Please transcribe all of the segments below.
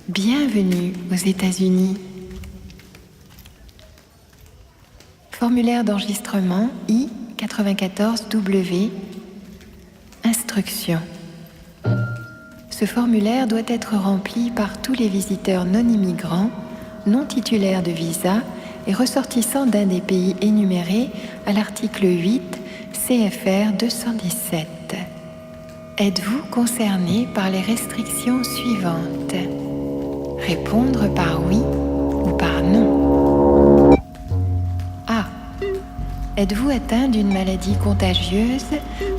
Bienvenue aux États-Unis. Formulaire d'enregistrement I-94W. Instruction. Ce formulaire doit être rempli par tous les visiteurs non immigrants, non titulaires de visa et ressortissants d'un des pays énumérés à l'article 8 CFR 217. Êtes-vous concerné par les restrictions suivantes? Répondre par oui ou par non. A. Êtes-vous atteint d'une maladie contagieuse,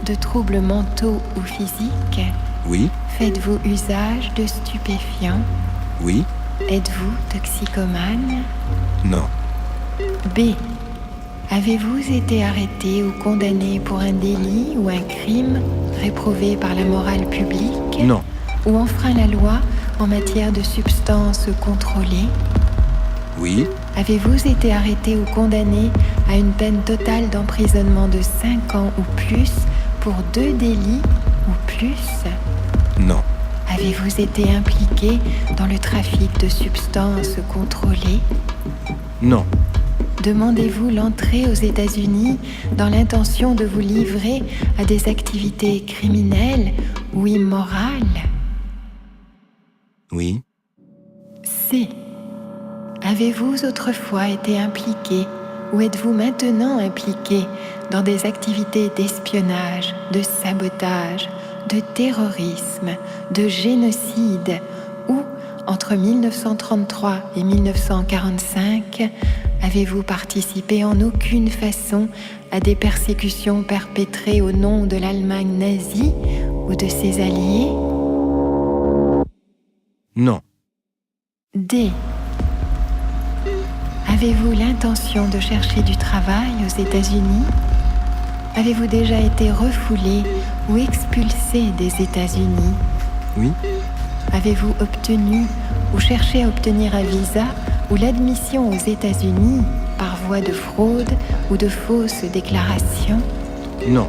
de troubles mentaux ou physiques? Oui. Faites-vous usage de stupéfiants? Oui. Êtes-vous toxicomane? Non. B. Avez-vous été arrêté ou condamné pour un délit ou un crime réprouvé par la morale publique? Non. Ou enfreint la loi en matière de substances contrôlées? Oui. Avez-vous été arrêté ou condamné à une peine totale d'emprisonnement de 5 ans ou plus pour 2 délits ou plus? Non. Avez-vous été impliqué dans le trafic de substances contrôlées? Non. Demandez-vous l'entrée aux États-Unis dans l'intention de vous livrer à des activités criminelles ou immorales? Oui. C. Avez-vous autrefois été impliqué ou êtes-vous maintenant impliqué dans des activités d'espionnage, de sabotage, de terrorisme, de génocide ou, entre 1933 et 1945, avez-vous participé en aucune façon à des persécutions perpétrées au nom de l'Allemagne nazie ou de ses alliés? Non. D. Avez-vous l'intention de chercher du travail aux États-Unis? Avez-vous déjà été refoulé ou expulsé des États-Unis? Oui. Avez-vous obtenu ou cherché à obtenir un visa ou l'admission aux États-Unis par voie de fraude ou de fausses déclarations? Non.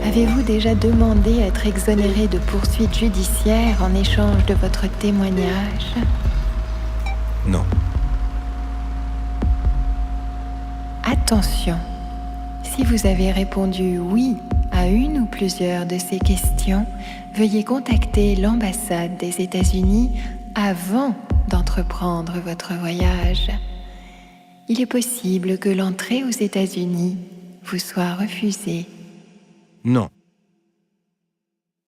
Avez-vous déjà demandé à être exonéré de poursuites judiciaires en échange de votre témoignage? Non. Attention, si vous avez répondu oui à une ou plusieurs de ces questions, veuillez contacter l'ambassade des États-Unis avant d'entreprendre votre voyage. Il est possible que l'entrée aux États-Unis vous soit refusée. Non.